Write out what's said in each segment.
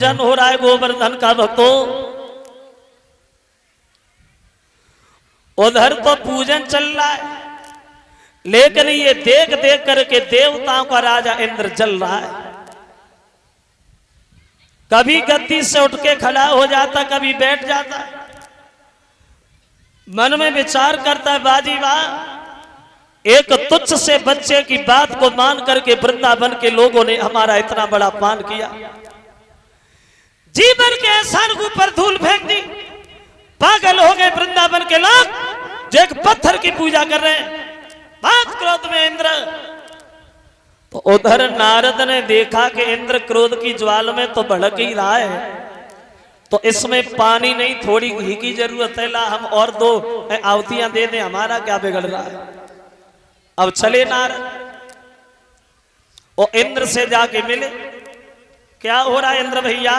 जन हो रहा है गोवर्धन का भक्तों। उधर तो पूजन चल रहा है, लेकिन ये देख देख करके देवताओं का राजा इंद्र जल रहा है। कभी गद्दी से उठ के खड़ा हो जाता, कभी बैठ जाता, मन में विचार करता है बाजी वाह, एक तुच्छ से बच्चे की बात को मान करके वृंदावन के लोगों ने हमारा इतना बड़ा अपमान किया। जीवन के एहसान के ऊपर धूल फेंक दी। पागल हो गए वृंदावन के लोग जो एक पत्थर की पूजा कर रहे हैं। बात क्रोध में इंद्र, तो उधर नारद ने देखा कि इंद्र क्रोध की ज्वाल में तो भड़क ही रहा है, तो इसमें पानी नहीं थोड़ी घी की जरूरत है, ला हम और दो आहुतियां दे दें, हमारा क्या बिगड़ रहा है। अब चले नारद और इंद्र से जाके मिले। क्या हो रहा है इंद्र भैया?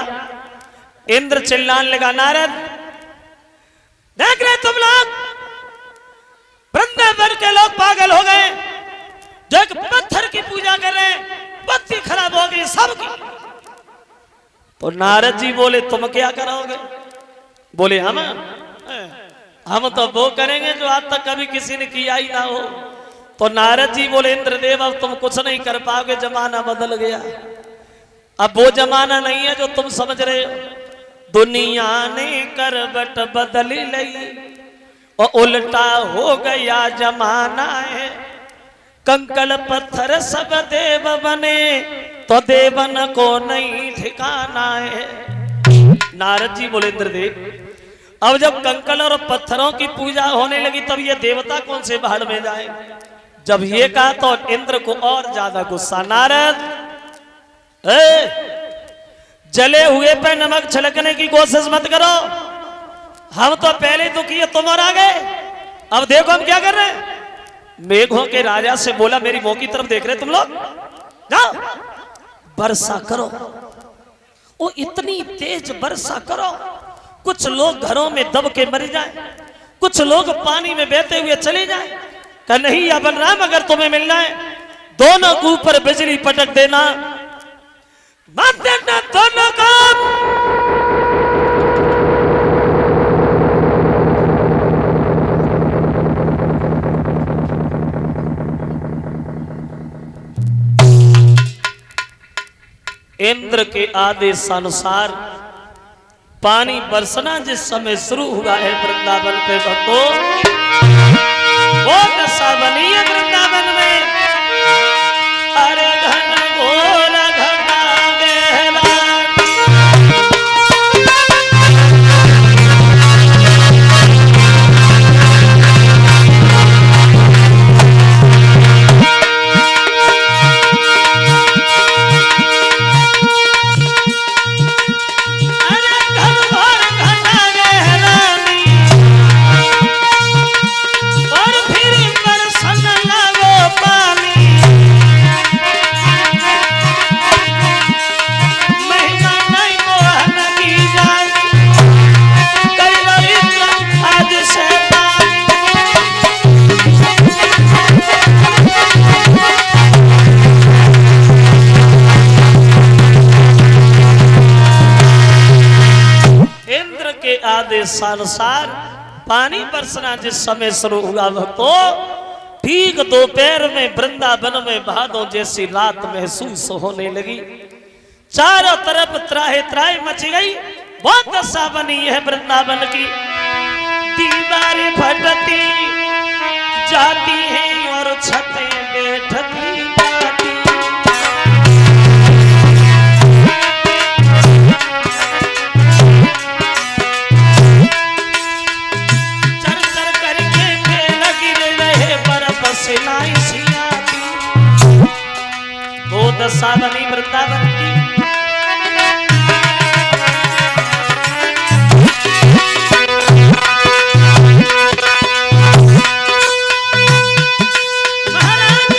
इंद्र चिल्लाने लगा, नारद देख रहे तुम लोग, वृंदावन के लोग पागल हो गए, जो एक पत्थर की पूजा कर रहे हैं, बत्ती खराब हो गई सबकी। तो नारद जी बोले तुम क्या करोगे? बोले हम तो वो करेंगे जो आज तक कभी किसी ने किया ही ना हो। तो नारद जी बोले इंद्रदेव अब तुम कुछ नहीं कर पाओगे, जमाना बदल गया। अब वो जमाना नहीं है जो तुम समझ रहे हो। दुनिया ने करवट बदल ली और उल्टा हो गया जमाना है। कंकड़ पत्थर सब देव बने तो देवन को नहीं ठिकाना है। नारद जी बोले इंद्रदेव अब जब कंकड़ और पत्थरों की पूजा होने लगी तब ये देवता कौन से भाड़ में जाए। जब ये कहा तो इंद्र को और ज्यादा गुस्सा। नारद जले हुए पे नमक छिड़कने की कोशिश मत करो, हम तो पहले तो किए, तुम और आ गए। अब देखो हम क्या कर रहे हैं। मेघों के राजा से बोला मेरी मुंह की तरफ देख रहे तुम लोग, जाओ वर्षा करो। वो इतनी तेज वर्षा करो, कुछ लोग घरों में दब के मर जाए, कुछ लोग पानी में बहते हुए चले जाए। कहा नहीं या बलराम अगर तुम्हें मिलना है दोनों के ऊपर बिजली पटक देना, मत देना दोनों को। इंद्र के आदेशानुसार पानी बरसना जिस समय शुरू हुआ है वृंदावन पे भक्तों, वो दशा बनी है वृंदावन में। अरे घन घोर घटा गहरा, आदेशानुसार पानी बरसना जिस समय शुरू हुआ तो ठीक दोपहर में वृंदावन में भादों जैसी रात महसूस होने लगी। चारों तरफ त्राहे त्राहे मच गई। बहुत दशा बनी है वृंदावन की। दीवारें फटती जाती हैं और छतें बैठती जाती। वो दशा बनी वृंदावन की। महाराज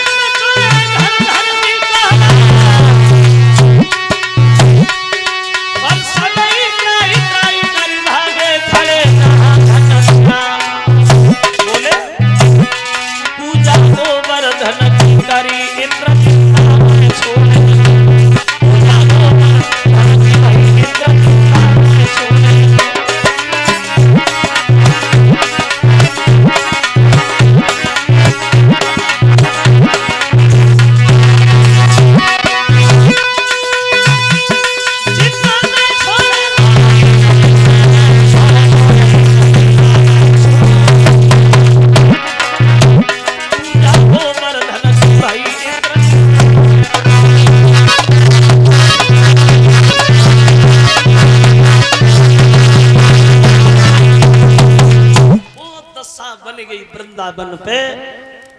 वृंदावन पे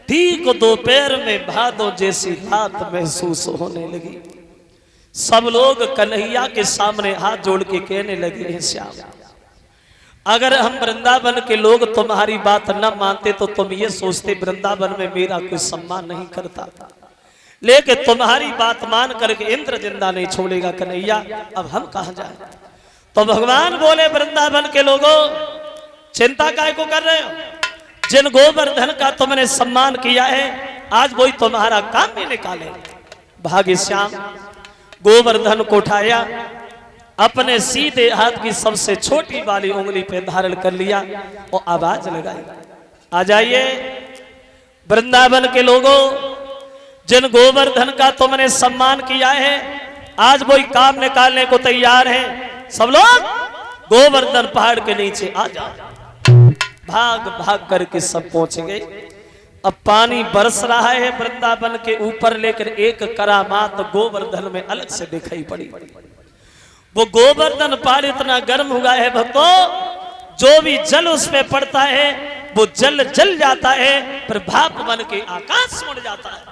ठीक दोपहर में भादो जैसी रात महसूस होने लगी। सब लोग कन्हैया के सामने हाथ जोड़ के कहने लगे हैं श्याम, अगर हम वृंदावन के लोग तुम्हारी बात न मानते तो तुम ये सोचते वृंदावन में मेरा कोई सम्मान नहीं करता, लेकिन तुम्हारी बात मान करके इंद्र जिंदा नहीं छोड़ेगा कन्हैया, अब हम कहां जाए। तो भगवान बोले वृंदावन के लोगों चिंता काय को कर रहे हो, जिन गोवर्धन का तुमने सम्मान किया है आज वही तुम्हारा काम भी निकाले। भाग्य श्याम गोवर्धन को उठाया, अपने सीधे हाथ की सबसे छोटी वाली उंगली पे धारण कर लिया और आवाज लगाई, आ जाइए वृंदावन के लोगों, जिन गोवर्धन का तुमने सम्मान किया है आज वही काम निकालने को तैयार है। सब लोग गोवर्धन पहाड़ के नीचे आ जाओ। भाग भाग करके सब पहुंच गए। अब पानी बरस रहा है वृंदावन के ऊपर, लेकर एक करामात गोवर्धन में अलग से दिखाई पड़ी। वो गोवर्धन पहाड़ इतना गर्म हुआ है भक्तों, जो भी जल उस पे पड़ता है वो जल जल जाता है, पर भाप बन के आकाश उड़ जाता है।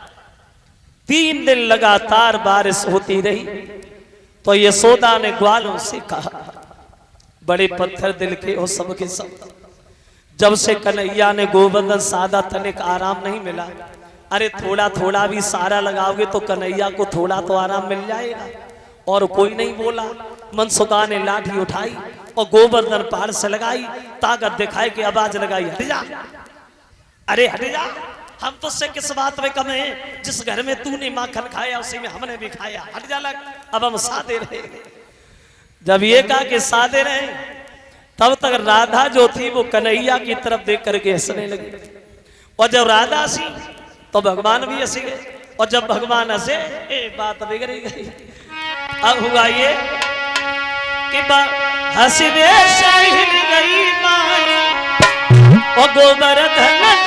3 दिन लगातार बारिश होती रही। तो यशोदा ने ग्वालों से कहा, बड़े पत्थर दिल के हो सबके सब, जब से कन्हैया ने गोवर्धन सादा तनिक आराम नहीं मिला। अरे थोड़ा थोड़ा भी सारा लगाओगे तो कन्हैया को थोड़ा तो आराम मिल जाएगा। और कोई नहीं बोला। मनसुखा ने लाठी उठाई और गोवर्धन पहाड़ से लगाई, ताकत दिखाई के आवाज लगाई, हट जा, अरे हट जा, हम तो उससे किस बात में कम है, जिस घर में तूने माखन खाया उसी में हमने भी खाया, हट जा लग, अब हम सादे रहे। जब ये कहा कि सादे रहे, तब तक राधा जो थी वो कन्हैया की तरफ देख करके हंसने लगी। और जब राधा हंसी तो भगवान भी हंसी गए, और जब भगवान हंसे बात बिगड़ गई। अब हुआ ये कि हंसी गई और गोवर्धन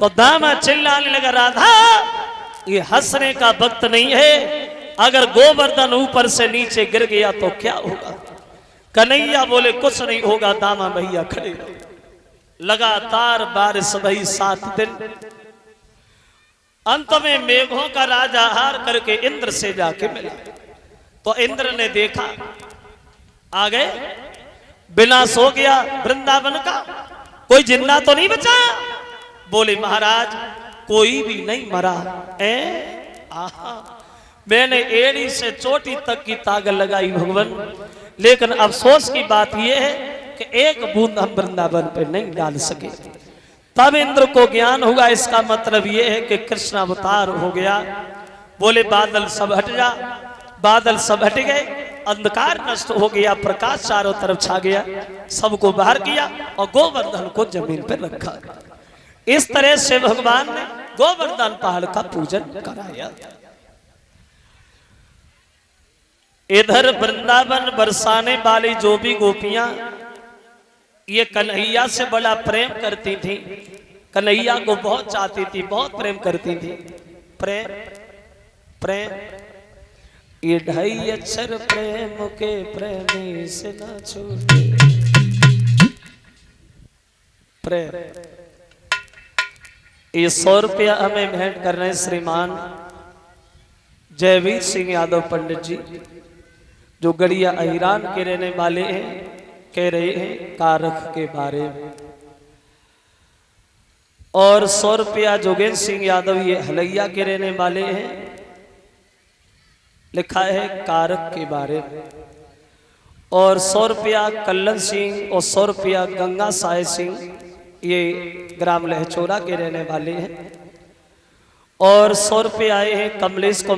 तो दामा चिल्लाने लगा, राधा ये हंसने का वक्त नहीं है, अगर गोवर्धन ऊपर से नीचे गिर गया तो क्या होगा। कन्हैया बोले कुछ नहीं होगा, दामा भैया खड़े। लगातार बारिश भई 7 दिन। अंत में मेघों का राजा हार करके इंद्र से जाके मिला। तो इंद्र ने देखा आ गए, विनाश हो गया वृंदावन का, कोई जिंदा तो नहीं बचा। बोले महाराज कोई भी नहीं मरा। आहा, मैंने एड़ी से चोटी तक की ताकत लगाई भगवान, लेकिन अफसोस की बात यह है कि एक बूंद हम वृंदावन पे नहीं डाल सके। तब इंद्र को ज्ञान हुआ, इसका मतलब यह है कि कृष्ण अवतार हो गया। बोले बादल सब हट जा। बादल सब हट गए, अंधकार नष्ट हो गया, प्रकाश चारों तरफ छा गया, सबको बाहर किया और गोवर्धन को जमीन पर रखा। इस तरह से भगवान ने गोवर्धन पहाड़ का पूजन कराया। इधर वृंदावन बरसाने वाली जो भी गोपियां ये कन्हैया से बड़ा प्रेम करती थी, कन्हैया को बहुत चाहती थी, बहुत प्रेम करती थी। प्रेम प्रेम ये 2.5 अक्षर प्रेम के प्रेमी से न छूटे। प्रेम ये 100 रुपया हमें भेंट कर रहे हैं श्रीमान जयवीर सिंह यादव पंडित जी, जो गड़िया अहिरान के रहने वाले हैं। कह रहे हैं कारख के बारे में। और 100 रुपया जोगेंद्र सिंह यादव ये हलैया के रहने वाले हैं, लिखा है कारक के बारे में। और 100 रुपया कल्लन सिंह और 100 रुपया गंगा साय सिंह, ये ग्राम लहचोरा के रहने वाले हैं। और 100 रुपये आए हैं कमलेश को